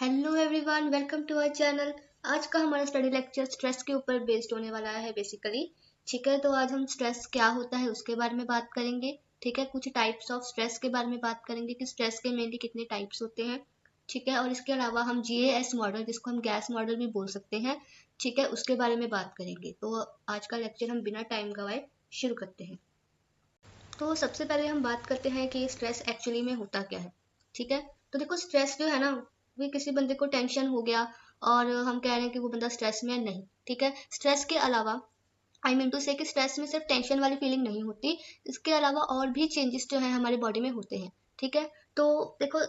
Hello everyone, welcome to our channel. आज का हमारा स्टडी लेक्चर स्ट्रेस के ऊपर बेस्ड होने वाला है बेसिकली। ठीक है, तो आज हम स्ट्रेस क्या होता है उसके बारे में बात करेंगे। ठीक है, कुछ टाइप्स ऑफ स्ट्रेस के बारे में बात करेंगे कि स्ट्रेस के मेनली कितने टाइप्स होते हैं। ठीक है, और इसके अलावा हम GAS मॉडल, जिसको हम गैस मॉडल भी बोल सकते हैं, ठीक है, उसके बारे में बात करेंगे। तो आज का लेक्चर हम बिना टाइम गवाए शुरू करते हैं। तो सबसे पहले हम बात करते हैं कि स्ट्रेस एक्चुअली में होता क्या है। ठीक है, तो देखो स्ट्रेस जो है ना, वो किसी बंदे को टेंशन हो गया और हम कह रहे हैं कि वो बंदा स्ट्रेस में है, नहीं। ठीक है, स्ट्रेस के अलावा आई मीन टू से कि स्ट्रेस में सिर्फ टेंशन वाली फीलिंग नहीं होती, इसके अलावा और भी चेंजेस जो है हमारी बॉडी में होते हैं। ठीक है, तो देखो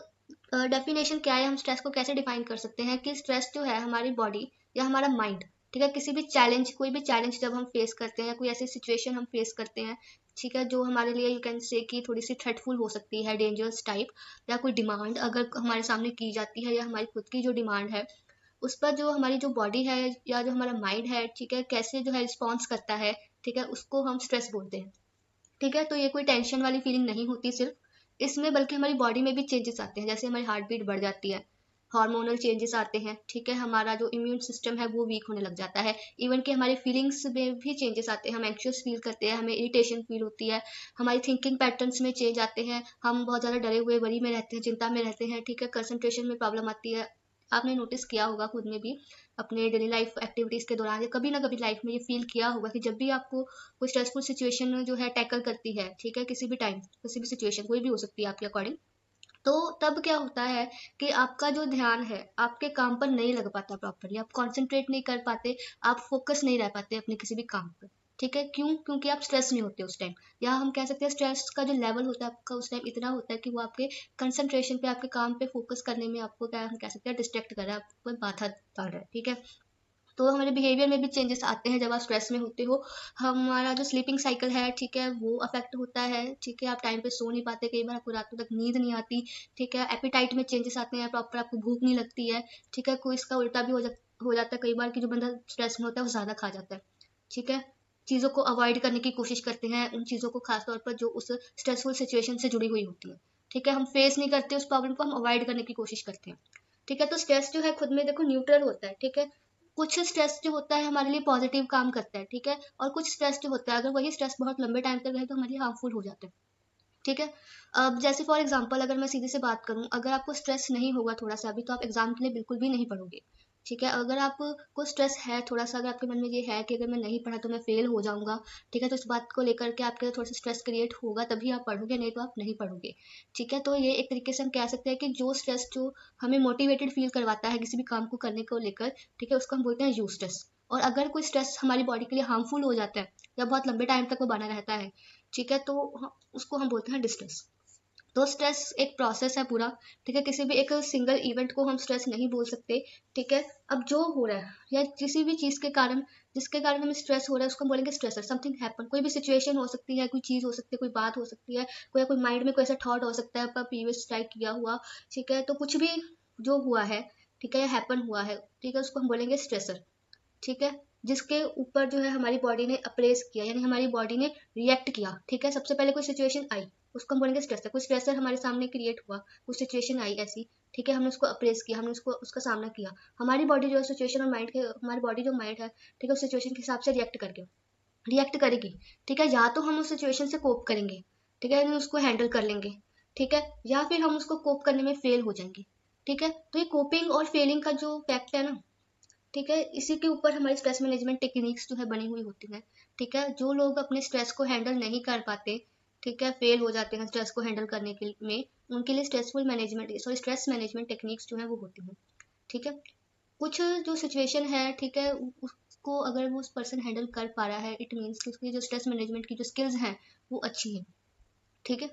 डेफिनेशन क्या है, हम स्ट्रेस को कैसे डिफाइन कर सकते हैं कि स्ट्रेस जो है हमारी बॉडी या हमारा माइंड, ठीक है, किसी भी चैलेंज, कोई भी चैलेंज जब हम फेस करते हैं, कोई ऐसी सिचुएशन हम फेस करते हैं, ठीक है, जो हमारे लिए यू कैन से कि थोड़ी सी थ्रेटफुल हो सकती है, डेंजरस टाइप, या कोई डिमांड अगर हमारे सामने की जाती है या हमारी खुद की जो डिमांड है, उस पर जो हमारी जो बॉडी है या जो हमारा माइंड है, ठीक है, कैसे जो है रिस्पॉन्स करता है, ठीक है, उसको हम स्ट्रेस बोलते हैं। ठीक है, तो ये कोई टेंशन वाली फीलिंग नहीं होती सिर्फ इसमें, बल्कि हमारी बॉडी में भी चेंजेस आते हैं, जैसे हमारी हार्ट बीट बढ़ जाती है, हार्मोनल चेंजेस आते हैं, ठीक है, हमारा जो इम्यून सिस्टम है वो वीक होने लग जाता है, इवन कि हमारी फीलिंग्स में भी चेंजेस आते हैं, हम एंक्शियस फील करते हैं, हमें इरिटेशन फील होती है, हमारी थिंकिंग पैटर्न्स में चेंज आते हैं, हम बहुत ज़्यादा डरे हुए, वरी में रहते हैं, चिंता में रहते हैं, ठीक है, कंसंट्रेशन में प्रॉब्लम आती है। आपने नोटिस किया होगा खुद में भी अपने डेली लाइफ एक्टिविटीज़ के दौरान, या कभी ना कभी लाइफ में ये फील किया होगा कि जब भी आपको कोई स्ट्रेसफुल सिचुएशन जो है टैकल करती है, ठीक है, किसी भी टाइम किसी भी सिचुएशन कोई भी हो सकती है आपके अकॉर्डिंग, तो तब क्या होता है कि आपका जो ध्यान है आपके काम पर नहीं लग पाता प्रॉपरली, आप कंसंट्रेट नहीं कर पाते, आप फोकस नहीं रह पाते अपने किसी भी काम पर। ठीक है, क्यों? क्योंकि आप स्ट्रेस नहीं होते उस टाइम, या हम कह सकते हैं स्ट्रेस का जो लेवल होता है आपका उस टाइम इतना होता है कि वो आपके कंसंट्रेशन पे, आपके काम पे फोकस करने में आपको क्या हम कह सकते हैं डिस्ट्रैक्ट कर रहा है, आपको बाधा डाल रहा है। ठीक है, तो हमारे बिहेवियर में भी चेंजेस आते हैं जब आप स्ट्रेस में होते हो। हमारा जो स्लीपिंग साइकिल है, ठीक है, वो अफेक्ट होता है। ठीक है, आप टाइम पे सो नहीं पाते, कई बार आपको रातों तक नींद नहीं आती। ठीक है, एपिटाइट में चेंजेस आते हैं, प्रॉपर आपको भूख नहीं लगती है। ठीक है, कोई इसका उल्टा भी हो जाता है कई बार कि जो बंदा स्ट्रेस में होता है वो ज़्यादा खा जाता है। ठीक है, चीज़ों को अवॉइड करने की कोशिश करते हैं, उन चीज़ों को खासतौर पर जो उस स्ट्रेसफुल सिचुएशन से जुड़ी हुई होती है। ठीक है, हम फेस नहीं करते उस प्रॉब्लम को, हम अवॉइड करने की कोशिश करते हैं। ठीक है, तो स्ट्रेस जो है खुद में देखो न्यूट्रल होता है। ठीक है, कुछ स्ट्रेस जो होता है हमारे लिए पॉजिटिव काम करता है, ठीक है, और कुछ स्ट्रेस जो होता है अगर वही स्ट्रेस बहुत लंबे टाइम तक रहे तो हमारे लिए हार्मफुल हो जाता है। ठीक है, अब जैसे फॉर एग्जांपल अगर मैं सीधे से बात करूं, अगर आपको स्ट्रेस नहीं होगा थोड़ा सा भी, तो आप एग्जाम के लिए बिल्कुल भी नहीं पढ़ोगे। ठीक है, अगर आपको स्ट्रेस है थोड़ा सा, अगर आपके मन में ये है कि अगर मैं नहीं पढ़ा तो मैं फेल हो जाऊंगा, ठीक है, तो इस बात को लेकर के आपके थोड़ा सा स्ट्रेस क्रिएट होगा, तभी आप पढ़ोगे, नहीं तो आप नहीं पढ़ोगे। ठीक है, तो ये एक तरीके से हम कह सकते हैं कि जो स्ट्रेस जो हमें मोटिवेटेड फील करवाता है किसी भी काम को करने को लेकर, ठीक है, उसको हम बोलते हैं यू स्ट्रेस। और अगर कोई स्ट्रेस हमारी बॉडी के लिए हार्मफुल हो जाता है या बहुत लंबे टाइम तक वो बना रहता है, ठीक है, तो उसको हम बोलते हैं डिस्ट्रेस। तो स्ट्रेस एक प्रोसेस है पूरा। ठीक है, किसी भी एक सिंगल इवेंट को हम स्ट्रेस नहीं बोल सकते। ठीक है, अब जो हो रहा है या किसी भी चीज़ के कारण, जिसके कारण हमें स्ट्रेस हो रहा है, उसको हम बोलेंगे स्ट्रेसर। समथिंग हैपन, कोई भी सिचुएशन हो सकती है, कोई चीज़ हो सकती है, कोई बात हो सकती है, कोई माइंड में कोई ऐसा थॉट हो सकता है पर प्रीवियस स्ट्राइक किया हुआ। ठीक है, तो कुछ भी जो हुआ है, ठीक है, या हैपन हुआ है, ठीक है, उसको हम बोलेंगे स्ट्रेसर। ठीक है, जिसके ऊपर जो है हमारी बॉडी ने अप्रेस किया, यानी हमारी बॉडी ने रिएक्ट किया। ठीक है, सबसे पहले कोई सिचुएशन आई, उसको हम बोलेंगे स्ट्रेसर। कोई स्ट्रेसर हमारे सामने क्रिएट हुआ, कुछ सिचुएशन आई ऐसी, ठीक है, हमने उसको अप्रेस किया, हमने उसको उसका सामना किया, हमारी बॉडी जो है सिचुएशन और माइंड के, हमारी बॉडी जो माइंड है, ठीक है, उस सिचुएशन के हिसाब से रिएक्ट करेगी। ठीक है, या तो हम उस सिचुएशन से कोप करेंगे, ठीक है, यानी उसको हैंडल कर लेंगे, ठीक है, या फिर हम उसको कोप करने में फेल हो जाएंगे। ठीक है, तो ये कोपिंग और फेलिंग का जो फैक्ट है ना, ठीक है, इसी के ऊपर हमारी स्ट्रेस मैनेजमेंट टेक्निक्स जो है बनी हुई होती हैं। ठीक है, जो लोग अपने स्ट्रेस को हैंडल नहीं कर पाते, ठीक है, फेल हो जाते हैं स्ट्रेस को हैंडल करने के में, उनके लिए स्ट्रेस मैनेजमेंट टेक्निक्स जो है वो होती हैं। ठीक है, कुछ जो सिचुएशन है, ठीक है, उसको अगर वो उस पर्सन हैंडल कर पा रहा है, इट मीन्स कि उसकी जो स्ट्रेस मैनेजमेंट की जो स्किल्स हैं वो अच्छी हैं। ठीक है,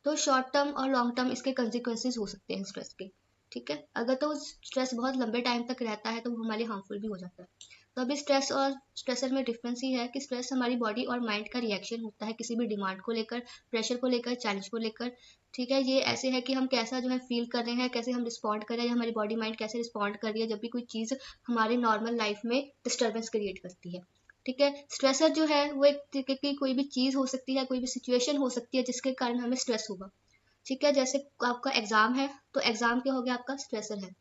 तो शॉर्ट टर्म और लॉन्ग टर्म इसके कंसिक्वेंसेस हो सकते हैं स्ट्रेस के। ठीक है, अगर तो स्ट्रेस बहुत लंबे टाइम तक रहता है तो वो हमारे हार्मफुल भी हो जाता है। तो अभी स्ट्रेस और स्ट्रेसर में डिफरेंस ही है कि स्ट्रेस हमारी बॉडी और माइंड का रिएक्शन होता है किसी भी डिमांड को लेकर, प्रेशर को लेकर, चैलेंज को लेकर। ठीक है, ये ऐसे है कि हम कैसा जो है फील कर रहे हैं, कैसे हम रिस्पॉन्ड कर रहे हैं, हमारी बॉडी माइंड कैसे रिस्पॉन्ड कर रही है जब भी कोई चीज़ हमारे नॉर्मल लाइफ में डिस्टर्बेंस क्रिएट करती है। ठीक है, स्ट्रेसर जो है वो एक तरीके की कोई भी चीज़ हो सकती है, कोई भी सिचुएशन हो सकती है जिसके कारण हमें स्ट्रेस होगा। ठीक है, जैसे आपका एग्जाम है तो एग्जाम क्या हो गया, आपका स्ट्रेसर है।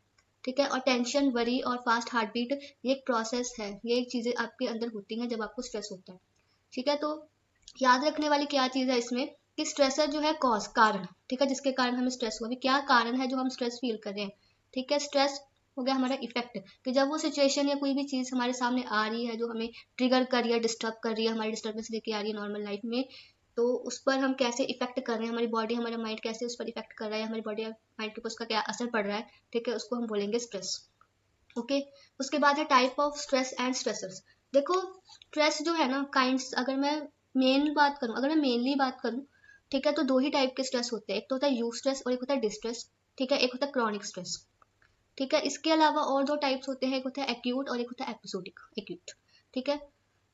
ठीक है। और टेंशन, वरी और फास्ट हार्ट बीट ये एक प्रोसेस है, ये एक चीज़ें आपके अंदर होती हैं जब आपको स्ट्रेस होता है। ठीक है। तो याद रखने वाली क्या चीज़ है इसमें कि स्ट्रेसर जो है कॉज, कारण, ठीक है, जिसके कारण हमें स्ट्रेस हुआ, अभी क्या कारण है जो हम स्ट्रेस फील कर रहे हैं। ठीक है। स्ट्रेस हो गया हमारा इफेक्ट, कि जब वो सिचुएशन या कोई भी चीज़ हमारे सामने आ रही है जो हमें ट्रिगर कर रही है, डिस्टर्ब कर रही है, हमारी डिस्टर्बेंस लेके आ रही है नॉर्मल लाइफ में, तो उस पर हम कैसे इफेक्ट कर रहे हैं, हमारी बॉडी हमारा माइंड कैसे उस पर इफेक्ट कर रहा है, हमारी बॉडी माइंड के ऊपर उसका क्या असर पड़ रहा है, ठीक है, उसको हम बोलेंगे स्ट्रेस। ओके। उसके बाद है type of stress and stressors. देखो स्ट्रेस जो है ना काइंड्स, अगर मैं मेन बात करूं, अगर मैं मेनली बात करूं, ठीक है, तो दो ही टाइप के स्ट्रेस होते हैं, एक तो होता है यू स्ट्रेस और एक होता है डिस्ट्रेस। ठीक है। एक होता है क्रॉनिक स्ट्रेस। ठीक है। इसके अलावा और दो टाइप्स होते हैं, एक होता है एक्यूट और एक होता है एपिसोडिक एक्यूट। ठीक है।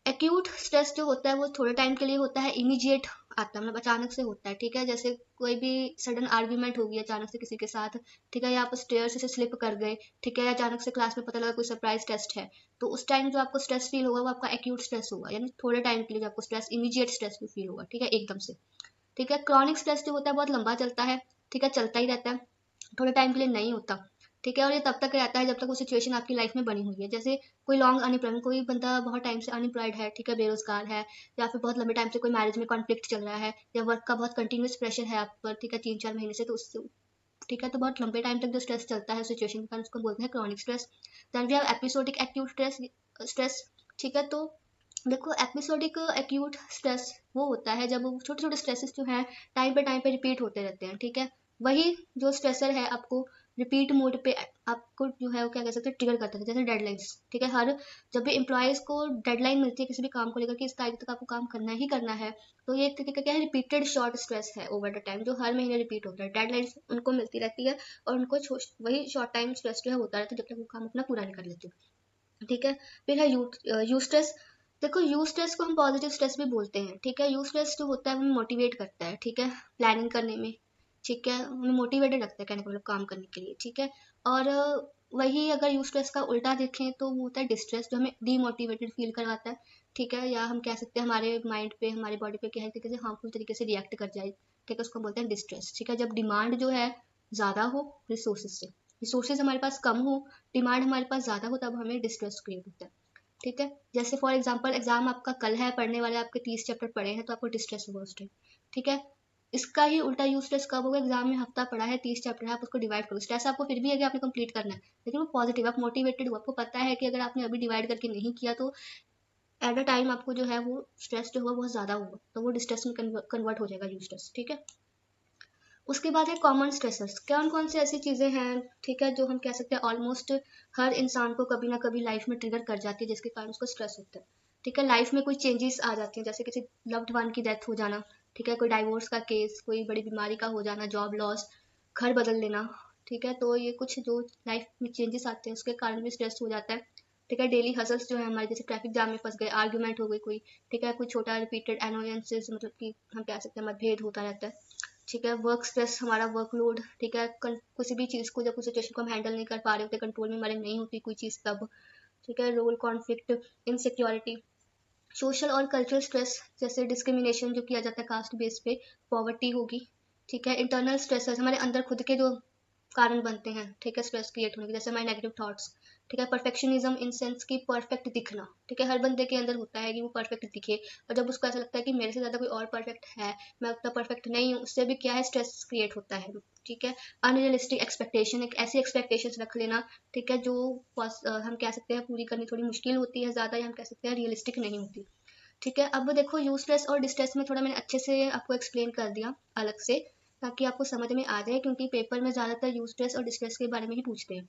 एक्यूट स्ट्रेस जो होता है वो थोड़े टाइम के लिए होता है, इमीडिएट आता है, मतलब अचानक से होता है। ठीक है। जैसे कोई भी सडन आर्ग्यूमेंट होगी अचानक से किसी के साथ, ठीक है, या आप स्टेयर से स्लिप कर गए, ठीक है, या अचानक से क्लास में पता लगा कोई सरप्राइज टेस्ट है, तो उस टाइम जो आपको स्ट्रेस फील होगा वो आपका एक्यूट स्ट्रेस होगा, यानी थोड़े टाइम के लिए जो आपको स्ट्रेस, इमीडिएट स्ट्रेस भी फील होगा, ठीक है, एकदम से। ठीक है। क्रॉनिक स्ट्रेस जो होता है बहुत लंबा चलता है, ठीक है, चलता ही रहता है, थोड़े टाइम के लिए नहीं होता। ठीक है। और ये तब तक रहता है जब तक वो सिचुएशन आपकी लाइफ में बनी हुई है। जैसे कोई लॉन्ग अनएम्प्लॉयमेंट, कोई बंदा बहुत टाइम से अनएम्प्लॉयड है, ठीक है, बेरोजगार है, या फिर बहुत लंबे टाइम से कोई मैरिज में कॉन्फ्लिक्ट चल रहा है, या वर्क का बहुत कंटिन्यूस प्रेशर है आप पर, ठीक है, 3-4 महीने से, तो उससे, ठीक है, तो बहुत लंबे टाइम तक जो स्ट्रेस चलता है सिचुएशन के कारण उसको बोलते हैं chronic stress. Then we have episodic acute stress. Stress, ठीक है, तो देखो एपिसोडिक एक्यूट स्ट्रेस वो होता है जब छोटे छोटे स्ट्रेसेस जो है टाइम पे रिपीट होते रहते हैं। ठीक है। वही जो स्ट्रेसर है आपको रिपीट मोड पे आपको जो है वो क्या कह सकते हैं ट्रिगर करता है, जैसे डेडलाइंस। ठीक है। हर जब भी एम्प्लॉयज को डेडलाइन मिलती है किसी भी काम को लेकर कि इस तारीख तक आपको काम करना ही करना है, तो ये एक तरीके का क्या है, रिपीटेड शॉर्ट स्ट्रेस है ओवर द टाइम, जो हर महीने रिपीट होता है, डेडलाइंस उनको मिलती रहती है और उनको वही शॉर्ट टाइम स्ट्रेस जो है होता रहता है जब तक वो काम अपना पूरा नहीं कर लेते। ठीक है। फिर है यू स्ट्रेस। देखो यू स्ट्रेस को हम पॉजिटिव स्ट्रेस भी बोलते हैं। ठीक है। यू स्ट्रेस जो होता है हमें मोटिवेट करता है, ठीक है, प्लानिंग करने में, ठीक है, हमें मोटिवेटेड रखता है कहने का मतलब काम करने के लिए। ठीक है। और वही अगर यू स्ट्रेस का उल्टा देखें तो वो होता है डिस्ट्रेस, जो हमें डीमोटिवेटेड फील करवाता है। ठीक है। या हम कह सकते हैं हमारे माइंड पे, हमारी बॉडी पे क्या है तरीके से हार्मफुल तरीके से रिएक्ट कर जाए। ठीक है। उसको बोलते हैं डिस्ट्रेस। ठीक है। जब डिमांड जो है ज़्यादा हो रिसोर्सेज से, रिसोर्सेज हमारे पास कम हो, डिमांड हमारे पास ज़्यादा हो, तब हमें डिस्ट्रेस क्रिएट होता है। ठीक है। जैसे फॉर एग्जांपल एग्जाम आपका कल है, पढ़ने वाले आपके 30 चैप्टर पढ़े हैं, तो आपको डिस्ट्रेस होगा उस टाइम। ठीक है। इसका ही उल्टा यूज स्ट्रेस कब होगा, एग्जाम में हफ्ता पढ़ा है, 30 चैप्टर है, आप उसको डिवाइड करो, स्ट्रेस आपको फिर भी है कि आपने कंप्लीट करना है, लेकिन वो पॉजिटिव, आप मोटिवेटेड हो, आपको पता है कि अगर आपने अभी डिवाइड करके नहीं किया तो एट अ टाइम आपको जो है वो स्ट्रेस जो होगा बहुत ज्यादा होगा, तो वो डिस्ट्रेस में कन्वर्ट हो जाएगा यूज स्ट्रेस। ठीक है। उसके बाद है कॉमन स्ट्रेसर्स। कौन कौन से ऐसी चीज़ें हैं, ठीक है, जो हम कह सकते हैं ऑलमोस्ट हर इंसान को कभी ना कभी लाइफ में ट्रिगर कर जाती है जिसके कारण उसको स्ट्रेस होता है। ठीक है। लाइफ में कोई चेंजेस आ जाती हैं, जैसे किसी लव्ड वन की डेथ हो जाना, ठीक है, कोई डाइवोर्स का केस, कोई बड़ी बीमारी का हो जाना, जॉब लॉस, घर बदल लेना। ठीक है। तो ये कुछ जो लाइफ में चेंजेस आते हैं उसके कारण भी स्ट्रेस हो जाता है। ठीक है। डेली हसल्स जो है हमारे, जैसे ट्रैफिक जाम में फंस गए, आर्ग्यूमेंट हो गई कोई, ठीक है, कोई छोटा रिपीटेड एनोयंसेस, मतलब कि हम कह सकते हैं मतभेद होता रहता है। ठीक है। वर्क स्ट्रेस, हमारा वर्कलोड, ठीक है, किसी भी चीज़ को, जब उस सिचुएशन को हम हैंडल नहीं कर पा रहे होते, कंट्रोल में हमारे नहीं होती कोई चीज़ तब। ठीक है। रोल कॉन्फ्लिक्ट, इनसिक्योरिटी, सोशल और कल्चरल स्ट्रेस, जैसे डिस्क्रिमिनेशन जो किया जाता है कास्ट बेस पे, पॉवर्टी होगी। ठीक है। इंटरनल स्ट्रेसेस, हमारे अंदर खुद के जो कारण बनते हैं, ठीक है, स्ट्रेस क्रिएट होने के, जैसे हमारे नेगेटिव थॉट्स। ठीक है। परफेक्शनिज्म इन सेंस की परफेक्ट दिखना, ठीक है, हर बंदे के अंदर होता है कि वो परफेक्ट दिखे, और जब उसको ऐसा लगता है कि मेरे से ज़्यादा कोई और परफेक्ट है, मैं उतना परफेक्ट नहीं हूँ, उससे भी क्या है स्ट्रेस क्रिएट होता है। ठीक है। अनरियलिस्टिक एक्सपेक्टेशन, एक ऐसी एक्सपेक्टेशंस रख लेना, ठीक है, जो हम कह सकते हैं पूरी करनी थोड़ी मुश्किल होती है ज़्यादा, या हम कह सकते हैं रियलिस्टिक नहीं होती। ठीक है। अब देखो यू स्ट्रेस और डिस्ट्रेस में थोड़ा मैंने अच्छे से आपको एक्सप्लेन कर दिया अलग से, ताकि आपको समझ में आ जाए, क्योंकि पेपर में ज़्यादातर यू स्ट्रेस और डिस्ट्रेस के बारे में ही पूछते हैं।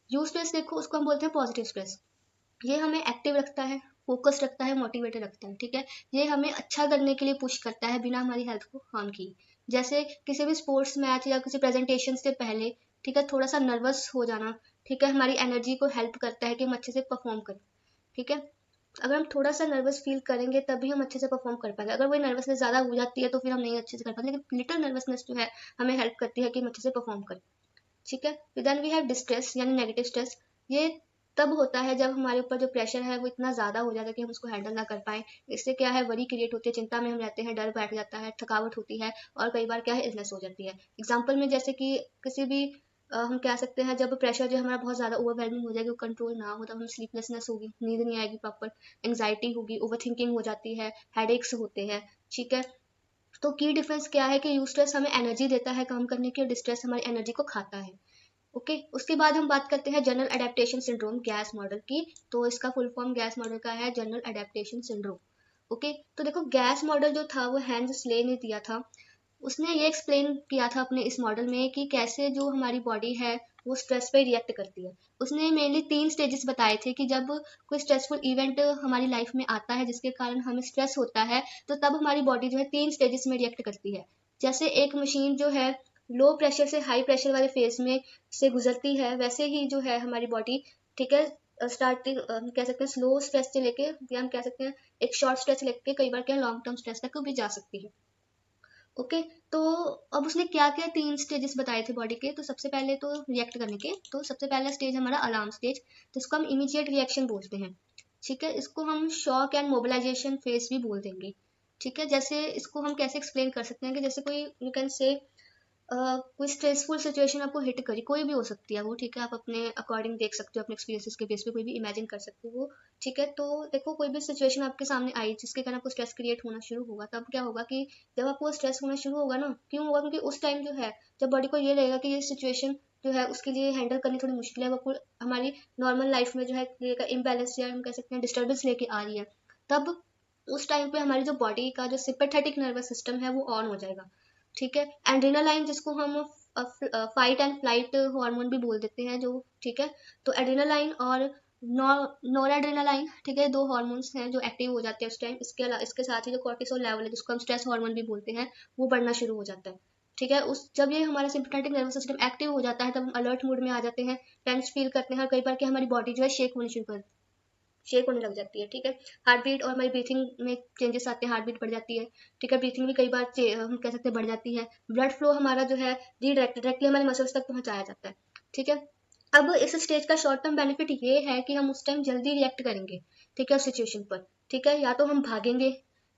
यू स्ट्रेस देखो उसको हम बोलते हैं पॉजिटिव स्ट्रेस। ये हमें एक्टिव रखता है, फोकस रखता है, मोटिवेटेड रखता है। ठीक है। ये हमें अच्छा करने के लिए पुश करता है बिना हमारी हेल्थ को हार्म किए। जैसे किसी भी स्पोर्ट्स मैच या किसी प्रेजेंटेशन से पहले, ठीक है, थोड़ा सा नर्वस हो जाना, ठीक है, हमारी एनर्जी को हेल्प करता है कि हम अच्छे से परफॉर्म करें। ठीक है। अगर हम थोड़ा सा नर्वस फील करेंगे तभी हम अच्छे से परफॉर्म कर पाएंगे, अगर वही नर्वसनेस ज़्यादा हो जाती है तो फिर हम नहीं अच्छे से कर पाते, लेकिन लिटिल नर्वसनेस जो है हमें हेल्प करती है कि हम अच्छे से परफॉर्म करें। ठीक है। देन वी हैव डिस्ट्रेस यानी नेगेटिव स्ट्रेस। ये तब होता है जब हमारे ऊपर जो प्रेशर है वो इतना ज़्यादा हो जाता है कि हम उसको हैंडल ना कर पाए। इससे क्या है, वरी क्रिएट होती है, चिंता में हम रहते हैं, डर बैठ जाता है, थकावट होती है, और कई बार क्या है इलनेस हो जाती है। एग्जाम्पल में जैसे कि किसी भी हम कह सकते हैं जब प्रेशर जो हमारा बहुत ज़्यादा ओवरवेलमिंग हो जाएगा, कंट्रोल ना हो, तब हम स्लीपलेसनेस होगी, नींद नहीं आएगी प्रॉपर, एंग्जाइटी होगी, ओवर थिंकिंग हो जाती है, हेडेक्स होते हैं। ठीक है, तो की डिफरेंस क्या है कि यूस्ट्रेस हमें एनर्जी देता है काम करने की और डिस्ट्रेस हमारी एनर्जी को खाता है। ओके, उसके बाद हम बात करते हैं general adaptation syndrome gas model की। तो इसका फुल फॉर्म गैस मॉडल का है जनरल अडेप्टेशन सिंड्रोम। ओके, तो देखो गैस मॉडल जो था वो हैंस स्ले ने दिया था। उसने ये एक्सप्लेन किया था अपने इस मॉडल में कि कैसे जो हमारी बॉडी है वो स्ट्रेस पे रिएक्ट करती है। उसने मेनली 3 स्टेजेस बताए थे कि जब कोई स्ट्रेसफुल इवेंट हमारी लाइफ में आता है जिसके कारण हमें स्ट्रेस होता है, तो तब हमारी बॉडी जो है 3 स्टेजेस में रिएक्ट करती है। जैसे एक मशीन जो है लो प्रेशर से हाई प्रेशर वाले फेज में से गुजरती है, वैसे ही जो है हमारी बॉडी, ठीक है, स्टार्टिंग कह सकते हैं स्लो स्ट्रेस से लेके, या हम कह सकते हैं एक शॉर्ट स्ट्रेस लेके कई बार क्या लॉन्ग टर्म स्ट्रेस तक भी जा सकती है। ओके, तो अब उसने क्या क्या 3 स्टेजेस बताए थे बॉडी के। तो सबसे पहले तो रिएक्ट करने के, तो सबसे पहला स्टेज हमारा अलार्म स्टेज, जिसको हम इमीडिएट रिएक्शन बोलते हैं। ठीक है, इसको हम शॉक एंड मोबिलाइजेशन फेज भी बोल देंगे। ठीक है, जैसे इसको हम कैसे एक्सप्लेन कर सकते हैं कि जैसे कोई यू कैन से कोई स्ट्रेसफुल सिचुएशन आपको हिट करी, कोई भी हो सकती है वो, ठीक है, आप अपने अकॉर्डिंग देख सकते हो, अपने एक्सपीरियंसेस के बेस पे कोई भी इमेजिन कर सकते हो। ठीक है, तो देखो कोई भी सिचुएशन आपके सामने आई जिसके कारण आपको स्ट्रेस क्रिएट होना शुरू होगा, तब क्या होगा कि जब आपको स्ट्रेस होना शुरू होगा ना, क्यों होगा, क्योंकि उस टाइम जो है जब बॉडी को ये लगेगा कि ये सिचुएशन जो है उसके लिए हैंडल करनी थोड़ी मुश्किल है, वो हमारी नॉर्मल लाइफ में जो है इम्बेलेंस या हम कह सकते हैं डिस्टर्बेंस लेके आ रही है, तब उस टाइम पे हमारी जो बॉडी का जो सिंपैथेटिक नर्वस सिस्टम है वो ऑन हो जाएगा। ठीक है, एड्रेनालाइन जिसको हम फाइट एंड फ्लाइट हार्मोन भी बोल देते हैं जो, ठीक है, तो एड्रेनालाइन और नॉर एड्रेनालाइन, ठीक है, 2 हार्मोन्स हैं जो एक्टिव हो जाते हैं उस टाइम। इसके साथ ही जो कॉर्टिसोल लेवल है जिसको हम स्ट्रेस हार्मोन भी बोलते हैं, वो बढ़ना शुरू हो जाता है। ठीक है, उस जब ये हमारा सिंपैथेटिक नर्वस सिस्टम एक्टिव हो जाता है तब हम अलर्ट मोड में आ जाते हैं, टेंस फील करते हैं, और कई बार कि हमारी बॉडी जो है शेक होने लग जाती है। ठीक है, हार्ट बीट और हमारी ब्रीथिंग में चेंजेस आते हैं, हार्ट बीट बढ़ जाती है। ठीक है, ब्रीथिंग भी कई बार हम कह सकते हैं बढ़ जाती है। ब्लड फ्लो हमारा जो है डायरेक्टली हमारे मसल्स तक पहुंचाया जाता है। ठीक है, अब इस स्टेज का शॉर्ट टर्म बेनिफिट ये है कि हम उस टाइम जल्दी रिएक्ट करेंगे, ठीक है, उस सिचुएशन पर। ठीक है, या तो हम भागेंगे,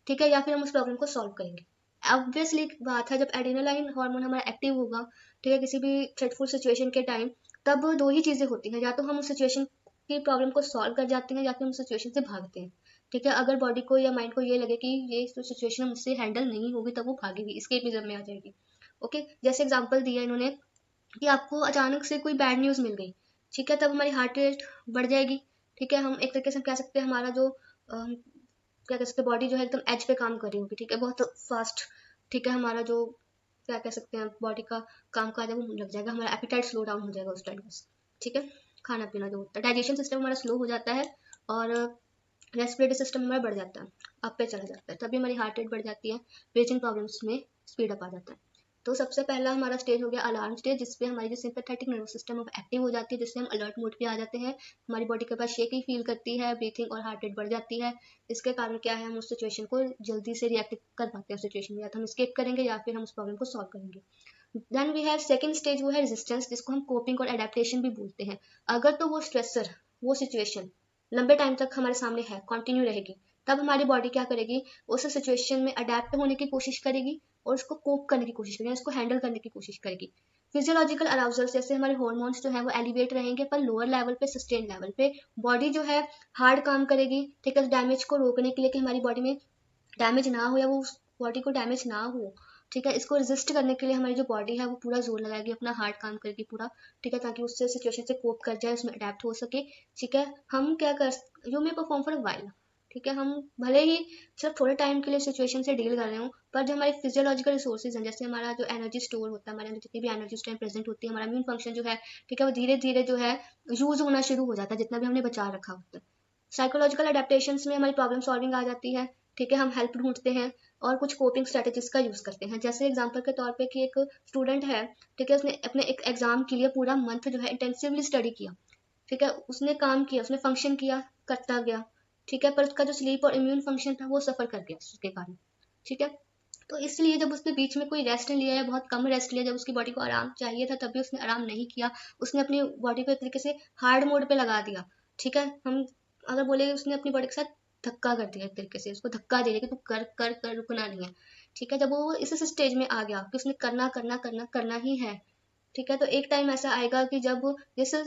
ठीक है, या फिर हम उस प्रॉब्लम को सॉल्व करेंगे। ऑब्वियसली बात है, जब एड्रेनालाइन हार्मोन हमारा एक्टिव होगा, ठीक है, किसी भी थ्रेटफुल सिचुएशन के टाइम, तब 2 ही चीजें होती हैं, या तो हम उस सिचुएशन की प्रॉब्लम को सॉल्व कर जाते हैं या फिर हम सिचुएशन से भागते हैं। ठीक है, अगर बॉडी को या माइंड को ये लगे कि ये जो सिचुएशन मुझसे हैंडल नहीं होगी, तब वो भागेगी, एस्केपिज्म में आ जाएगी। ओके, जैसे एग्जांपल दिया इन्होंने कि आपको अचानक से कोई बैड न्यूज़ मिल गई, ठीक है, तब हमारी हार्ट रेट बढ़ जाएगी। ठीक है, हम एक तरीके से कह सकते हैं हमारा जो क्या कह सकते हैं बॉडी जो है एकदम एज पे काम कर रही होगी, ठीक है, बहुत फास्ट। ठीक है, हमारा जो क्या कह सकते हैं बॉडी का काम काज है वो लग जाएगा, हमारा एपिटाइट स्लो डाउन हो जाएगा उस टाइम बस। ठीक है, खाना पीना जो होता है, डाइजेशन सिस्टम हमारा स्लो हो जाता है, और रेस्पिरेटरी सिस्टम हमारा बढ़ जाता है, अप पे चला जाता है, तभी हमारी हार्ट रेट बढ़ जाती है, ब्रीथिंग प्रॉब्लम्स में स्पीड अप आ जाता है। तो सबसे पहला हमारा स्टेज हो गया अलार्म स्टेज, जिसपे हमारी जो सिंपैथेटिक नर्वस सिस्टम एक्टिव हो जाती है, जिससे हम अलर्ट मोड पे आ जाते हैं, हमारी बॉडी के पास शेकी फील करती है, ब्रीथिंग और हार्ट रेट बढ़ जाती है। इसके कारण क्या है, हम उस सिचुएशन को जल्दी से रिएक्ट कर पाते हैं सिचुएशन में, या तो हम स्केप करेंगे या फिर हम उस प्रॉब्लम को सॉल्व करेंगे। Then we have second stage, वो है रेजिस्टेंस, जिसको हम कोपिंग और एडेप्टेशन भी बोलते हैं। अगर तो वो स्ट्रेसर, वो सिचुएशन लंबे टाइम तक हमारे सामने है, कंटिन्यू रहेगी, तब हमारी बॉडी क्या करेगी, उस सिचुएशन में अडेप्ट होने की कोशिश करेगी और उसको कोप करने की कोशिश करेगी, उसको हैंडल करने की कोशिश करेगी। फिजियोलॉजिकल अराउजल जैसे हमारे हार्मोन्स जो है वो एलिवेट रहेंगे, पर लोअर लेवल पे, सस्टेन लेवल पे बॉडी जो है हार्ड काम करेगी, ठीक है, डैमेज को रोकने के लिए कि हमारी बॉडी में डैमेज ना हो, या वो उस बॉडी को डैमेज ना हो। ठीक है, इसको रेजिस्ट करने के लिए हमारी जो बॉडी है वो पूरा जोर लगाएगी, अपना हार्ड काम करेगी पूरा। ठीक है, ताकि उससे सिचुएशन से कोप कर जाए, उसमें अडेप्ट हो सके। ठीक है, हम क्या कर, you may perform for a while, ठीक है, हम भले ही सिर्फ थोड़े टाइम के लिए सिचुएशन से डील कर रहे हो, पर जो हमारे फिजियोलॉजिकल रिसोर्सेज हैं, जैसे हमारा जो एनर्जी स्टोर होता है, हमारे अंदर जितनी भी एनर्जी उस टाइम प्रेजेंट होती है, हमारा इम्यून फंक्शन जो है, ठीक है, वो धीरे धीरे जो है यूज होना शुरू हो जाता है, जितना भी हमने बचा रखा होता है। साइकोलॉजिकल अडेप्टेशंस में हमारी प्रॉब्लम सॉल्विंग आ जाती है। ठीक है, हम हेल्प ढूंढते हैं और कुछ कोपिंग स्ट्रेटेजीज का यूज करते हैं। जैसे एग्जांपल के तौर पे कि एक स्टूडेंट है, ठीक है, उसने अपने एक एग्जाम के लिए पूरा मंथ जो है इंटेंसिवली स्टडी किया। ठीक है, उसने काम किया, उसने फंक्शन किया, करता गया। ठीक है, पर उसका जो स्लीप और इम्यून फंक्शन था वो सफर कर गया उसके कारण। ठीक है, तो इसलिए जब उसने बीच में कोई रेस्ट नहीं लिया या बहुत कम रेस्ट लिया, जब उसकी बॉडी को आराम चाहिए था तब भी उसने आराम नहीं किया, उसने अपनी बॉडी को एक तरीके से हार्ड मोड पे लगा दिया। ठीक है, हम अगर बोले उसने अपनी बॉडी के साथ धक्का कर दिया, एक तरीके से उसको धक्का दे दिया कि तू कर कर रुकना नहीं है। ठीक है, जब वो इस स्टेज में आ गया कि उसने करना करना करना करना ही है, ठीक है। तो एक टाइम ऐसा आएगा कि जब जैसे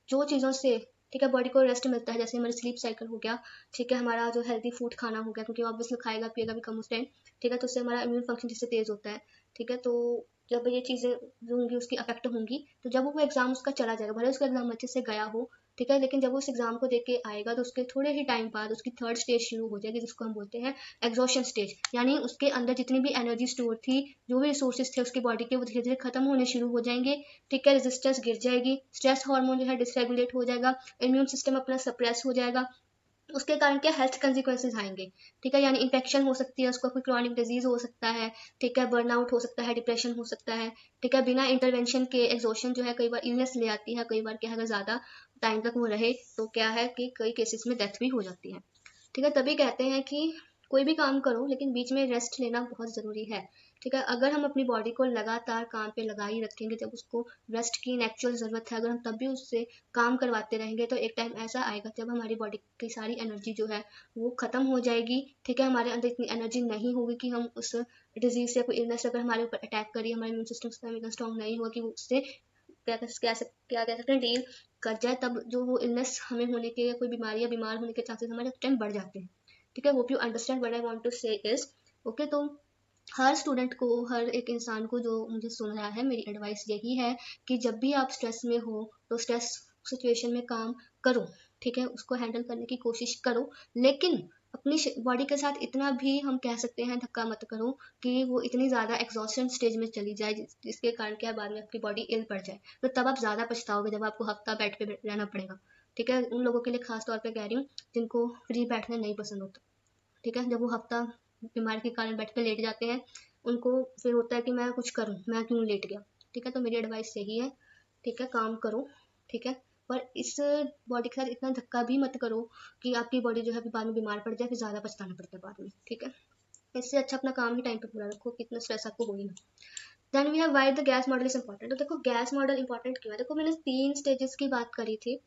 जो चीज़ों से, ठीक है, बॉडी को रेस्ट मिलता है, जैसे हमारी स्लीप साइकिल हो गया, ठीक है, हमारा जो हेल्दी फूड खाना हो गया, क्योंकि ऑब्वियसली खाएगा पिएगा भी कम उस टाइम, ठीक है, तो उससे हमारा इम्यून फंक्शन जिससे तेज होता है, ठीक है। तो जब ये चीज़ें जो होंगी उसकी अफेक्ट होंगी, तो जब वो एग्जाम उसका चला जाएगा, भले उसका एग्जाम अच्छे से गया हो, ठीक है, लेकिन जब वो उस एग्जाम को देके आएगा तो उसके थोड़े ही टाइम बाद उसकी थर्ड स्टेज शुरू हो जाएगी, जिसको हम बोलते हैं एग्जॉशन स्टेज। यानी उसके अंदर जितनी भी एनर्जी स्टोर थी, जो भी रिसोर्सेज थे उसकी बॉडी के, वो धीरे धीरे खत्म होने शुरू हो जाएंगे, ठीक है, रेजिस्टेंस गिर जाएगी, स्ट्रेस हार्मोन जो है डिसरेगुलेट हो जाएगा, इम्यून सिस्टम अपना सप्रेस हो जाएगा, उसके कारण क्या हेल्थ कंसिक्वेंसेज आएंगे, ठीक है, यानी इन्फेक्शन हो सकती है, उसको कोई क्रॉनिक डिजीज हो सकता है, ठीक है, बर्नआउट हो सकता है, डिप्रेशन हो सकता है, ठीक है, बिना इंटरवेंशन के एग्जॉशन जो है कई बार इलनेस ले आती है, कई बार क्या है अगर ज्यादा टाइम तक वो रहे तो क्या है कि कई केसेस में डेथ भी हो जाती है, ठीक है। तभी कहते हैं कि कोई भी काम करो लेकिन बीच में रेस्ट लेना बहुत ज़रूरी है, ठीक है। अगर हम अपनी बॉडी को लगातार काम पे लगा ही रखेंगे, जब उसको रेस्ट की एक्चुअल ज़रूरत है, अगर हम तब भी उससे काम करवाते रहेंगे, तो एक टाइम ऐसा आएगा जब हमारी बॉडी की सारी एनर्जी जो है वो ख़त्म हो जाएगी, ठीक है, हमारे अंदर इतनी एनर्जी नहीं होगी कि हम उस डिजीज या कोई इलनेस अगर हमारे ऊपर अटैक करिए, हमारे इम्यून सिस्टम इतना स्ट्रॉन्ग नहीं होगा कि वो उससे क्या कह सकते हैं डील कर जाए, तब जो वो इलनेस हमें होने के या कोई बीमारी या बीमार होने के चांसेस हमारे टाइम बढ़ जाते हैं, ठीक है। Hope you understand what I want to say is okay. तो हर स्टूडेंट को, हर एक इंसान को जो मुझे सुन रहा है, मेरी एडवाइस यही है कि जब भी आप स्ट्रेस में हो तो स्ट्रेस सिचुएशन में काम करो, ठीक है, उसको हैंडल करने की कोशिश करो, लेकिन अपनी बॉडी के साथ इतना भी हम कह सकते हैं धक्का मत करो कि वो इतनी ज़्यादा एग्जॉस्शन स्टेज में चली जाए जिसके कारण क्या बाद में आपकी बॉडी इल पड़ जाए, तो तब आप ज़्यादा पछताओगे जब आपको हफ्ता बेड पे रहना पड़ेगा, ठीक है। उन लोगों के लिए खास तौर पे कह रही हूँ जिनको फ्री बैठना नहीं पसंद होता, ठीक है, जब वो हफ्ता बीमारी के कारण बेड पे लेट जाते हैं, उनको फिर होता है कि मैं कुछ करूं, मैं क्यों लेट गया, ठीक है। तो मेरी एडवाइस यही है, ठीक है, काम करो, ठीक है, पर इस बॉडी के साथ इतना धक्का भी मत करो कि आपकी बॉडी जो है बाद में बीमार पड़ जाए, फिर ज़्यादा पछताना पड़ता है बाद में, ठीक है। इससे अच्छा अपना काम ही टाइम पे पूरा रखो कि इतना स्ट्रेस आपको हो ही ना। Then we have why the gas model is important. तो देखो गैस मॉडल इंपॉर्टेंट क्यों है, देखो मैंने 3 स्टेजेस की बात करी थी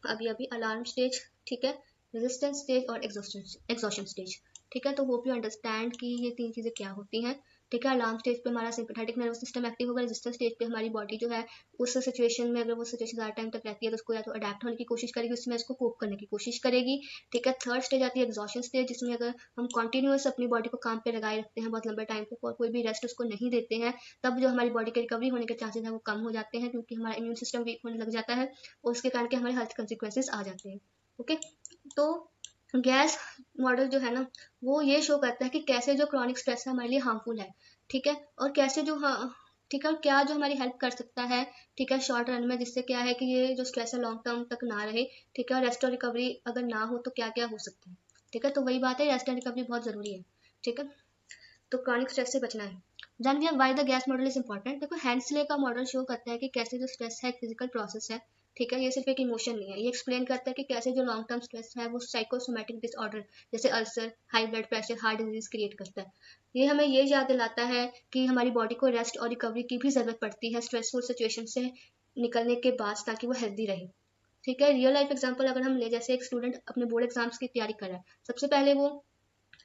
अभी अभी, अलार्म स्टेज, ठीक है, रेजिस्टेंस स्टेज और एग्जॉशन स्टेज, ठीक है। तो होप यू अंडरस्टैंड कि ये 3 चीज़ें क्या होती हैं, ठीक है। अलार्म स्टेज पे हमारा सिंपैथेटिक नर्वस सिस्टम एक्टिव होगा, रेजिस्टेंस स्टेज पे हमारी बॉडी जो है उस सिचुएशन में, अगर वो सिचुएशन ज़्यादा टाइम तक रहती है तो उसको या तो अडेप्ट होने की कोशिश करेगी, उसमें इसको कोप करने की कोशिश करेगी, ठीक है। थर्ड स्टेज आती है एग्जॉशन स्टेज, जिसमें अगर हम कंटिन्यूस अपनी बॉडी को काम पे लगाए रखते हैं बहुत लंबे टाइम तक और कोई भी रेस्ट उसको नहीं देते हैं, तब जो हमारी बॉडी के रिकवरी होने के चांसेस है वो कम हो जाते हैं, क्योंकि हमारा इम्यून सिस्टम वीक होने लग जाता है और उसके कारण के हमारे हेल्थ कंसिक्वेंसेस आ जाते हैं, ओके। तो गैस मॉडल जो है ना, वो ये शो करता है कि कैसे जो क्रॉनिक स्ट्रेस है हमारे लिए हार्मफुल है, ठीक है, और कैसे जो ठीक है, और क्या जो हमारी हेल्प कर सकता है, ठीक है, शॉर्ट रन में, जिससे क्या है कि ये जो स्ट्रेस है लॉन्ग टर्म तक ना रहे, ठीक है, और रेस्ट और रिकवरी अगर ना हो तो क्या क्या हो सकता है, ठीक है। तो वही बात है, रेस्ट एंड रिकवरी बहुत जरूरी है, ठीक है, तो क्रॉनिक स्ट्रेस से बचना है। जान लिया why the gas model is important. देखो हैंसले का मॉडल शो करता है कि कैसे जो स्ट्रेस है एक फिजिकल प्रोसेस है, ठीक है, ये सिर्फ एक इमोशन नहीं है, ये एक्सप्लेन करता है कि कैसे जो लॉन्ग टर्म स्ट्रेस है वो साइकोसोमैटिक डिसऑर्डर जैसे ulcer, high blood pressure, heart disease create करता है। ये हमें ये याद दिलाता है कि हमारी बॉडी को रेस्ट और रिकवरी की भी जरूरत पड़ती है स्ट्रेसफुल सिचुएशन से निकलने के बाद, ताकि वो हेल्दी रहे, ठीक है। रियल लाइफ एग्जाम्पल अगर हम ले, जैसे एक स्टूडेंट अपने बोर्ड एग्जाम्स की तैयारी कर रहा है, सबसे पहले वो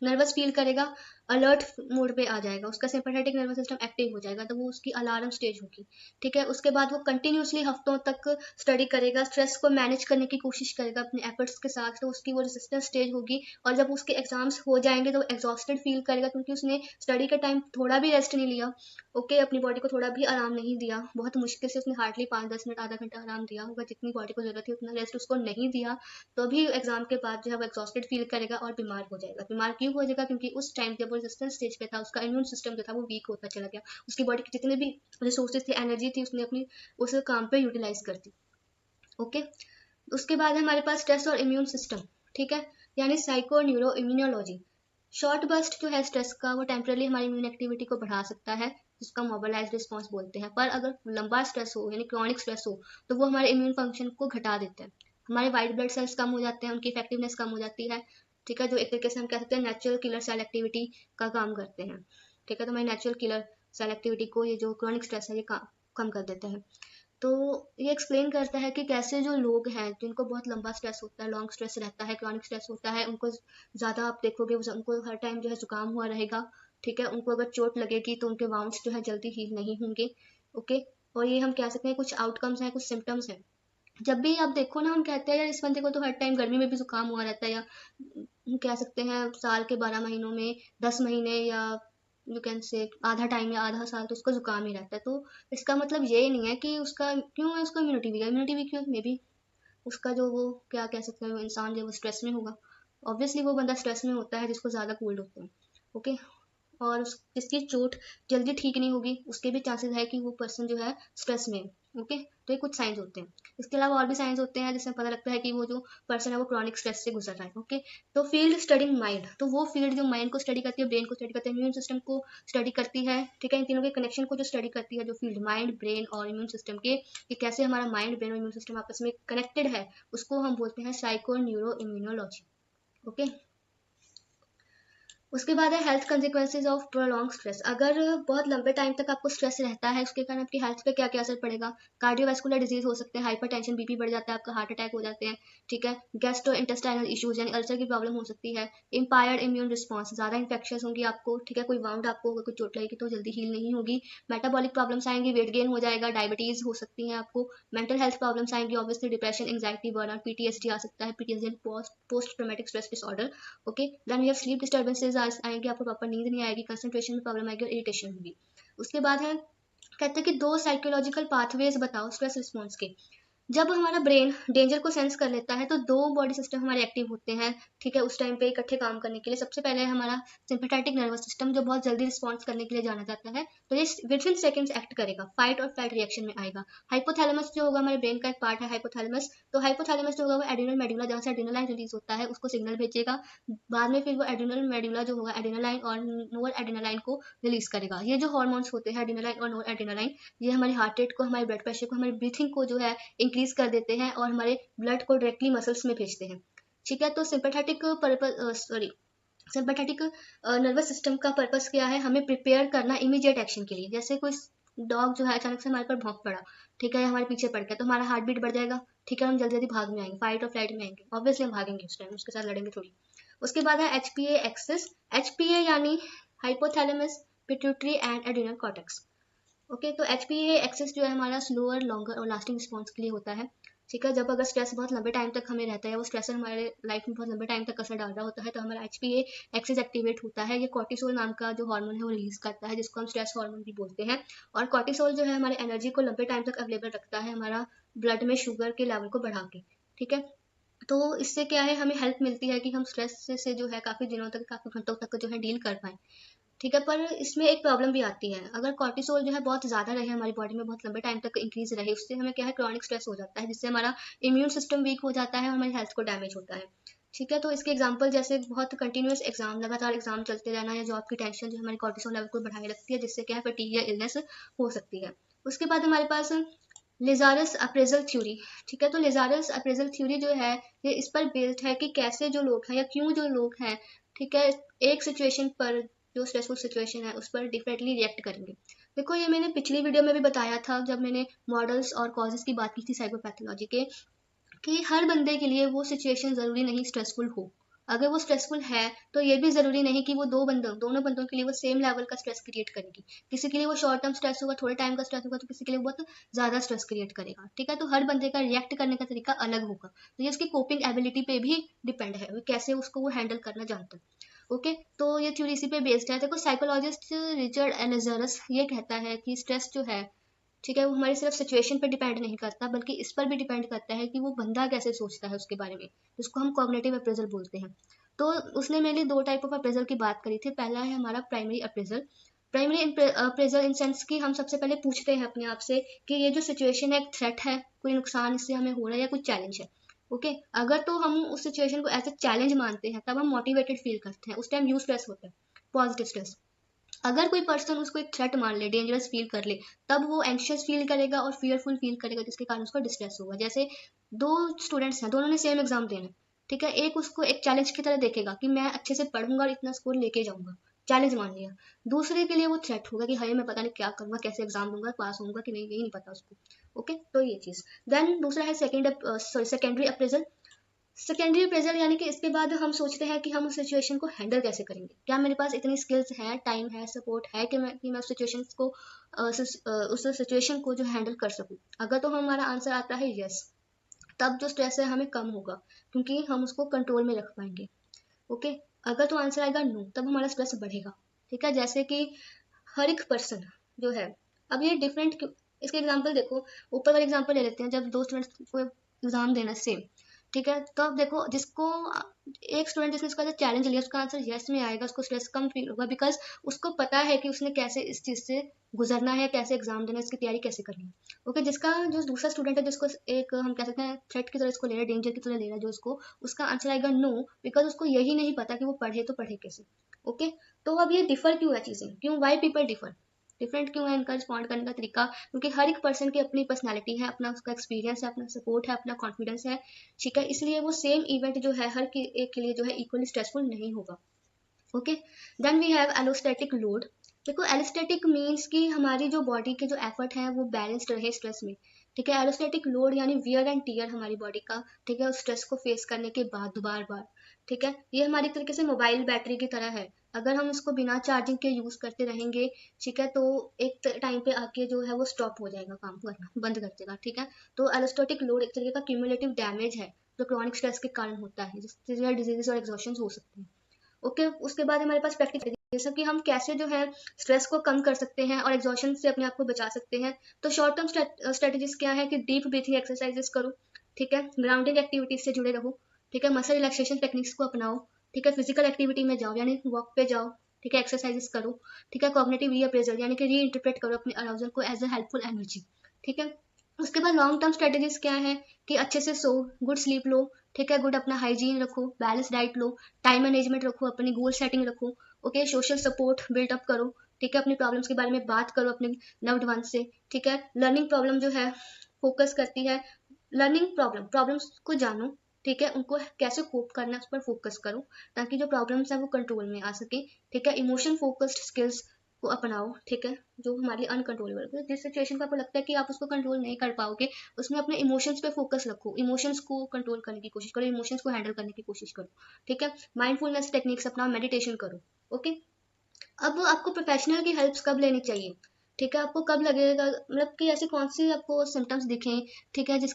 नर्वस फील करेगा, अलर्ट मोड पे आ जाएगा, उसका सिंपैथेटिक नर्वस सिस्टम एक्टिव हो जाएगा, तो वो उसकी अलार्म स्टेज होगी, ठीक है। उसके बाद वो कंटिन्यूसली हफ्तों तक स्टडी करेगा, स्ट्रेस को मैनेज करने की कोशिश करेगा अपने एफर्ट्स के साथ, तो उसकी वो रेजिस्टेंस स्टेज होगी, और जब उसके एग्जाम्स हो जाएंगे तो वो एग्जॉस्टेड फील करेगा, क्योंकि उसने स्टडी के टाइम थोड़ा भी रेस्ट नहीं लिया, ओके, अपनी बॉडी को थोड़ा भी आराम नहीं दिया, बहुत मुश्किल से उसने हार्डली 5-10 मिनट आधा घंटा आराम दिया होगा, जितनी बॉडी को जरूरत है उतना रेस्ट उसको नहीं दिया, तो भी एग्जाम के बाद जो है वो एग्जॉस्टेड फील करेगा और बीमार हो जाएगा। बीमार क्यों हो जाएगा, क्योंकि उस टाइम जब वो रेजिस्टेंस स्टेज पे था उसका इम्यून सिस्टम जो था वो वीक होता चला गया, उसकी बॉडी के जितने भी रिसोर्सेज थे, एनर्जी थी, उसने अपनी उस काम पे यूटिलाइज कर दी, ओके। उसके बाद है हमारे पास स्ट्रेस और इम्यून सिस्टम, ठीक है, यानी psycho neuro immunology. Short burst जो है स्ट्रेस का वो टेम्परली हमारी इम्यून एक्टिविटी को बढ़ा सकता है, जिसका मोबिलाइज रिस्पॉन्स बोलते हैं, पर अगर लंबा स्ट्रेस हो यानी क्रॉनिक स्ट्रेस हो तो वो हमारे इम्यून फंक्शन को घटा देता है, हमारे वाइट ब्लड सेल्स कम हो जाते हैं, उनकी इफेक्टिवनेस कम हो जाती है, ठीक है, जो एक तरीके से हम कह सकते हैं नेचुरल किलर सेल एक्टिविटी का काम करते हैं, ठीक है। तो हमारी नेचुरल किलर सेल एक्टिविटी को ये जो क्रॉनिक स्ट्रेस है ये कम कर देता है। तो ये एक्सप्लेन करता है कि कैसे जो लोग हैं जिनको बहुत लंबा स्ट्रेस होता है, लॉन्ग स्ट्रेस रहता है, क्रॉनिक स्ट्रेस होता है, उनको ज़्यादा आप देखोगे उनको हर टाइम जो है जुकाम हुआ रहेगा, ठीक है, उनको अगर चोट लगेगी तो उनके वाउंड्स जो है जल्दी हील नहीं होंगे, ओके। और ये हम कह सकते हैं कुछ आउटकम्स हैं, कुछ सिम्टम्स हैं। जब भी आप देखो ना, हम कहते हैं यार इस बंदे को तो हर टाइम गर्मी में भी जुकाम हुआ रहता है, या हम कह सकते हैं साल के 12 महीनों में 10 महीने या यू कैन से आधा टाइम या आधा साल तो उसका जुकाम ही रहता है। तो इसका मतलब ये नहीं है कि उसका क्यों है, उसका इम्यूनिटी वीक है। इम्यूनिटी वीक क्यों, मे बी उसका जो वो क्या कह सकते हैं, वो इंसान जो वो स्ट्रेस में होगा। ऑब्वियसली वो बंदा स्ट्रेस में होता है जिसको ज़्यादा कोल्ड होते हैं। ओके, और जिसकी चोट जल्दी ठीक नहीं होगी उसके भी चांसेस है कि वो पर्सन जो है स्ट्रेस में है। ओके, तो ये कुछ साइंस होते हैं। इसके अलावा और भी साइंस होते हैं जिसमें पता लगता है कि वो जो पर्सन है वो क्रॉनिक स्ट्रेस से गुजर रहा है। ओके, तो फील्ड स्टडिंग माइंड, तो वो फील्ड जो माइंड को स्टडी करती है, ब्रेन को स्टडी करती है, इम्यून सिस्टम को स्टडी करती है। ठीक है, इन तीनों के कनेक्शन को जो स्टडी करती है, जो फील्ड माइंड, ब्रेन और इम्यून सिस्टम के, कि कैसे हमारा माइंड, ब्रेन और इम्यून सिस्टम आपस में कनेक्टेड है, उसको हम बोलते हैं साइको न्यूरो इम्यूनोलॉजी। ओके, उसके बाद है health consequences of prolong stress. अगर बहुत लंबे टाइम तक आपको स्ट्रेस रहता है, उसके कारण आपकी हेल्थ पे क्या क्या असर पड़ेगा। कार्डियोवैस्कुलर डिजीज हो सकते हैं, हाइपरटेंशन, बीपी बढ़ जाता है, आपका हार्ट अटैक हो जाते हैं। ठीक है, गैस्ट्रो इंटेस्टाइनल इश्यूज यानी अल्सर की प्रॉब्लम हो सकती है। इम्पायर्ड इम्यून रिस्पॉन्स, ज़्यादा इन्फेक्शन होंगी आपको। ठीक है, कोई वाउंड आपको अगर कोई चोट लगेगी तो जल्दी हील नहीं होगी। मेटाबॉलिक प्रॉब्लम्स आएंगी, वेट गेन हो जाएगा, डायबिटीज हो सकती है आपको। मेंटल हेल्थ प्रॉब्लम्स आएंगी, obviously depression, anxiety, burnout, PTSD आ सकता है, PTSD post traumatic stress disorder. Okay, then we have sleep disturbances आएंगे, आपको प्रॉपर नींद नहीं आएगी, कंसंट्रेशन में प्रॉब्लम आएगी और इरिटेशन होगी। उसके बाद है, कहते हैं कि 2 साइकोलॉजिकल पाथवेज बताओ स्ट्रेस रिस्पॉन्स के। जब हमारा ब्रेन डेंजर को सेंस कर लेता है तो 2 बॉडी सिस्टम हमारे एक्टिव होते हैं। ठीक है, उस टाइम पे इकट्ठे काम करने के लिए। सबसे पहले हमारा सिंपैथेटिक नर्वस सिस्टम जो बहुत जल्दी रिस्पॉन्स करने के लिए जाना जाता है, तो ये विद इन सेकंड्स एक्ट करेगा, फाइट और फ्लाइट रिएक्शन में आएगा। हाइपोथैलेमस जो होगा, हमारे ब्रेन का एक पार्ट है हाइपोथैलेमस, तो हाइपोथैलेमस जो होगा वो एड्रिनल मेडुला, जहाँ से एड्रिनलाइन रिलीज होता है, उसको सिग्नल भेजेगा। बाद में फिर वो एड्रिनल मेडुला जो होगा एड्रिनलाइन और नोर एड्रिनलाइन को रिलीज करेगा। ये जो हॉर्मोन्स होते हैं एड्रिनलाइन और नोर एड्रिनलाइन, ये हमारी हार्ट रेट को, हमारे ब्लड प्रेशर को, हमारी ब्रीथिंग को जो है इंक्रीज कर देते हैं और हमारे ब्लड को डायरेक्टली मसल्स में भेजते हैं। ठीक है, तो सिंपैथेटिक नर्वस सिस्टम का पर्पस क्या है, हमें प्रिपेयर करना इमीडिएट एक्शन के लिए। जैसे कोई डॉग जो है अचानक से हमारे पर भौंक पड़ा, ठीक है, हमारे पीछे पड़ गया, तो हमारा हार्ट बीट बढ़ जाएगा। ठीक है, हम जल्दी जल्दी भाग में आएंगे, फाइट और फ्लाइट में आएंगे, ऑब्वियसली हम भागेंगे उस टाइम, उसके साथ लड़ेंगे थोड़ी। उसके बाद है एचपीए एक्सिस। एचपीए यानी hypothalamus, pituitary and adrenal cortex. Okay, तो एचपीए एक्सेस जो है हमारा स्लोअर, लॉन्गर और लास्टिंग रिस्पॉन्स के लिए होता है। ठीक है, जब अगर स्ट्रेस बहुत लंबे टाइम तक हमें रहता है, वो स्ट्रेसर हमारे लाइफ में बहुत लंबे टाइम तक असर डाल रहा होता है, तो हमारा एचपीए एक्सेस एक्टिवेट होता है। ये कॉर्टिसोल नाम का जो हार्मोन है वो रिलीज करता है, जिसको हम स्ट्रेस हार्मोन भी बोलते हैं। और कॉर्टिसोल जो है हमारे एनर्जी को लंबे टाइम तक अवेलेबल रखता है, हमारा ब्लड में शुगर के लेवल को बढ़ा के। ठीक है, तो इससे क्या है, हमें हेल्प मिलती है कि हम स्ट्रेस से जो है काफ़ी दिनों तक, काफ़ी घंटों तक जो है डील कर पाएँ। ठीक है, पर इसमें एक प्रॉब्लम भी आती है। अगर कॉर्टिसोल जो है बहुत ज़्यादा रहे हमारी बॉडी में, बहुत लंबे टाइम तक इंक्रीज रहे, उससे हमें क्या है, क्रॉनिक स्ट्रेस हो जाता है, जिससे हमारा इम्यून सिस्टम वीक हो जाता है और हमारी हेल्थ को डैमेज होता है। ठीक है, तो इसके एग्जाम्पल जैसे बहुत कंटिन्यूस एग्जाम, लगातार एग्जाम चलते रहना, या जॉब की टेंशन जो हमारे कॉर्टिसोल लेवल को बढ़ाने लगती है, जिससे क्या है फटीग या इलनेस हो सकती है। उसके बाद हमारे पास लेजारस अप्रेजल थ्योरी। ठीक है, तो लेजारस अप्रेजल थ्योरी जो है, ये इस पर बेस्ड है कि कैसे जो लोग हैं या क्यों जो लोग हैं, ठीक है, एक सिचुएशन पर, जो स्ट्रेसफुल सिचुएशन है उस पर डिफरेंटली रिएक्ट करेंगे। देखो, ये मैंने पिछली वीडियो में भी बताया था जब मैंने मॉडल्स और कॉजेस की बात की थी साइकोपैथोलॉजी के, कि हर बंदे के लिए वो सिचुएशन ज़रूरी नहीं स्ट्रेसफुल हो। अगर वो स्ट्रेसफुल है तो ये भी ज़रूरी नहीं कि वो दोनों बंदों के लिए वो सेम लेवल का स्ट्रेस क्रिएट करेगी। किसी के लिए वो शॉर्ट टर्म स्ट्रेस होगा, थोड़े टाइम का स्ट्रेस होगा, तो किसी के लिए बहुत ज़्यादा स्ट्रेस क्रिएट करेगा। ठीक है, तो हर बंदे का रिएक्ट करने का तरीका अलग होगा, तो ये उसकी कोपिंग एबिलिटी पे भी डिपेंड है, वो कैसे उसको वो हैंडल करना जानता है। ओके, तो ये थ्योरी इसी पे बेस्ड है। देखो, साइकोलॉजिस्ट रिचर्ड एलेजरस ये कहता है कि स्ट्रेस जो है, ठीक है, वो हमारी सिर्फ सिचुएशन पर डिपेंड नहीं करता, बल्कि इस पर भी डिपेंड करता है कि वो बंदा कैसे सोचता है उसके बारे में, जिसको हम कॉग्निटिव अप्रेजल बोलते हैं। तो उसने मेनली 2 टाइप ऑफ अप्रेजल की बात करी थी। पहला है हमारा primary appraisal. Primary appraisal in sense कि हम सबसे पहले पूछते हैं अपने आप से कि ये जो सिचुएशन है एक थ्रेट है, कोई नुकसान इससे हमें हो रहा है, या कोई चैलेंज है। ओके, अगर तो हम उस सिचुएशन को एज ए चैलेंज मानते हैं, तब हम मोटिवेटेड फील करते हैं, उस टाइम न्यू स्ट्रेस होता है, पॉजिटिव स्ट्रेस। अगर कोई पर्सन उसको एक थ्रेट मान ले, डेंजरस फील कर ले, तब वो एंशियस फील करेगा और फियरफुल फील करेगा, जिसके कारण उसको डिस्ट्रेस होगा। जैसे 2 स्टूडेंट्स हैं, दोनों ने सेम एग्जाम देना है। ठीक है, एक उसको एक चैलेंज की तरह देखेगा कि मैं अच्छे से पढ़ूंगा और इतना स्कोर लेके जाऊंगा, चैलेंज मान लिया। दूसरे के लिए वो थ्रेट होगा कि हाय मैं पता नहीं क्या करूंगा, कैसे एग्जाम दूंगा, पास होऊंगा कि नहीं, यही नहीं पता उसको। ओके, तो ये चीज। देन दूसरा है सेकेंडरी अप्रेजल। सेकेंडरी प्रेशर यानी कि इसके बाद हम सोचते हैं कि हम उस सिचुएशन को हैंडल कैसे करेंगे, क्या मेरे पास इतनी स्किल्स है, टाइम है, सपोर्ट है कि मैं उस सिचुएशन को उस सिचुएशन को जो हैंडल कर सकूं। अगर तो हमारा आंसर आता है यस, तब जो स्ट्रेस है हमें कम होगा, क्योंकि हम उसको कंट्रोल में रख पाएंगे। ओके। अगर तो आंसर आएगा नो, तब हमारा स्ट्रेस बढ़ेगा। ठीक है, जैसे कि हर एक पर्सन जो है, अब ये डिफरेंट, इसके एग्जांपल देखो, ऊपर वाले एग्जांपल ले लेते हैं, जब दो स्टूडेंट्स को एग्जाम देना सेम, ठीक है, तो अब देखो जिसको एक स्टूडेंट जिसने इसका चैलेंज लिया उसका आंसर यस में आएगा, उसको स्ट्रेस कम फील होगा, बिकॉज उसको पता है कि उसने कैसे इस चीज से गुजरना है, कैसे एग्जाम देना है, इसकी तैयारी कैसे करनी है। ओके, जिसका जो दूसरा स्टूडेंट है जिसको एक हम कह सकते हैं थ्रेट की तरह इसको ले रहा है, डेंजर की तरह ले रहा है जो उसको, उसका आंसर आएगा नो, बिकॉज उसको यही नहीं पता कि वो पढ़े तो पढ़े कैसे। ओके। तो अब ये डिफर क्यों है चीजें, क्यों, वाई पीपल डिफर, डिफरेंट क्यों है इनका रिस्पॉन्ड करने का तरीका, क्योंकि हर एक पर्सन की अपनी पर्सनैलिटी है, अपना उसका एक्सपीरियंस है, अपना सपोर्ट है, अपना कॉन्फिडेंस है। ठीक है, इसलिए वो सेम इवेंट जो है हर एक के लिए जो है इक्वली स्ट्रेसफुल नहीं होगा। Okay. Then we have allostatic load. देखो एलोस्टैटिक मीन्स कि हमारी जो बॉडी के जो एफर्ट है वो बैलेंस्ड रहे स्ट्रेस में। ठीक है, एलोस्टैटिक लोड यानी वियर एंड टीयर हमारी बॉडी का, ठीक है, उस स्ट्रेस को फेस करने के बाद बार बार। ठीक है, ये हमारी तरीके से मोबाइल बैटरी की तरह है, अगर हम इसको बिना चार्जिंग के यूज करते रहेंगे, ठीक है, तो एक टाइम पे आके जो है वो स्टॉप हो जाएगा, काम करना बंद कर देगा। ठीक है, तो एलोस्टैटिक लोड एक तरीके का क्यूमुलेटिव डैमेज है जो क्रॉनिक स्ट्रेस के कारण होता है, जिससे डिजीज और एग्जॉशन हो सकते हैं। ओके। उसके बाद हमारे पास प्रैक्टिकल, जैसे कि हम कैसे जो है स्ट्रेस को कम कर सकते हैं और एग्जॉशन से अपने आप को बचा सकते हैं। तो शॉर्ट टर्म स्ट्रेटेजीज क्या है कि डीप ब्रीथिंग एक्सरसाइजेस करो, ठीक है, ग्राउंडिंग एक्टिविटीज से जुड़े रहो, ठीक है, मसल रिलैक्सेशन टेक्निक्स को अपनाओ, ठीक है, फिजिकल एक्टिविटी में जाओ यानी वॉक पे जाओ, ठीक है, एक्सरसाइजेस करो, ठीक है, कॉग्निटिव रीअप्रेजल यानी कि री इंटरप्रेट करो अपने अराउजल को एज अ हेल्पफुल एनर्जी। ठीक है। उसके बाद लॉन्ग टर्म स्ट्रेटेजीज क्या है कि अच्छे से सो, गुड स्लीप लो, ठीक है, गुड अपना हाइजीन रखो, बैलेंस डाइट लो, टाइम मैनेजमेंट रखो, अपनी गोल सेटिंग रखो। ओके, सोशल सपोर्ट बिल्डअप करो, ठीक है, अपनी प्रॉब्लम्स के बारे में बात करो अपने लव्ड वन से। ठीक है, लर्निंग प्रॉब्लम जो है फोकस करती है, लर्निंग प्रॉब्लम्स को जानो, ठीक है, उनको कैसे कोप करना है उस पर फोकस करो, ताकि जो प्रॉब्लम्स है वो कंट्रोल में आ सके। ठीक है, इमोशन फोकस्ड स्किल्स को अपनाओ, ठीक है, जो हमारे लिए अनकंट्रोलेबल है, जिस सिचुएशन को आपको लगता है कि आप उसको कंट्रोल नहीं कर पाओगे, उसमें अपने इमोशंस पे फोकस रखो, इमोशंस को कंट्रोल करने की कोशिश करो, इमोशंस को हैंडल करने की कोशिश करो। ठीक है, माइंडफुलनेस टेक्निक्स अपनाओ, मेडिटेशन करो। ओके। अब आपको प्रोफेशनल की हेल्प कब लेनी चाहिए, ठीक है, आपको कब लगेगा, मतलब कि ऐसे कौन सी आपको सिम्टम्स दिखें, ठीक है, जिस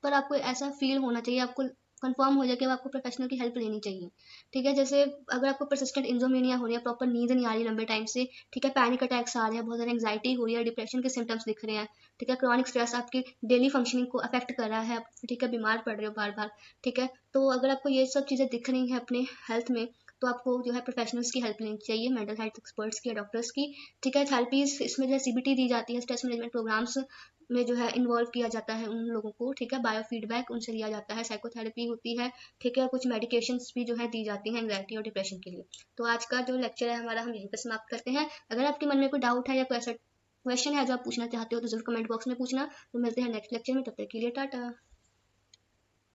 पर आपको ऐसा फील होना चाहिए, आपको कंफर्म हो जाए कि आपको प्रोफेशनल की हेल्प लेनी चाहिए। ठीक है, जैसे अगर आपको परसिस्टेंट इंसोम्निया हो रही है, प्रॉपर नींद नहीं आ रही लंबे टाइम से, ठीक है, पैनिक अटैक्स आ रहे हैं, बहुत ज़्यादा एंग्जाइटी हो रही है, डिप्रेशन के सिम्टम्स दिख रहे हैं, ठीक है, क्रॉनिक स्ट्रेस आपकी डेली फंक्शनिंग को अफेक्ट कर रहा है, ठीक है, बीमार पड़ रहे हो बार बार, ठीक है, तो अगर आपको ये सब चीज़ें दिख रही हैं अपने हेल्थ में, तो आपको जो है प्रोफेशनल्स की हेल्प लेनी चाहिए, मेंटल हेल्थ एक्सपर्ट्स की या डॉक्टर्स की। ठीक है, थेरेपीज इसमें जो है सीबीटी दी जाती है, स्ट्रेस मैनेजमेंट प्रोग्राम्स में जो है इन्वॉल्व किया जाता है उन लोगों को, ठीक है, बायो फीडबैक उनसे लिया जाता है, साइकोथेरेपी होती है, ठीक है, कुछ मेडिकेशंस भी जो है दी जाती हैं एंग्जाइटी और डिप्रेशन के लिए। तो आज का जो लेक्चर है हमारा हम यहीं पर समाप्त करते हैं। अगर आपके मन में कोई डाउट है या कोई ऐसा क्वेश्चन है जो आप पूछना चाहते हो तो जरूर कमेंट बॉक्स में पूछना। तो मिलते हैं नेक्स्ट लेक्चर में, तब तक के लिए टाटा।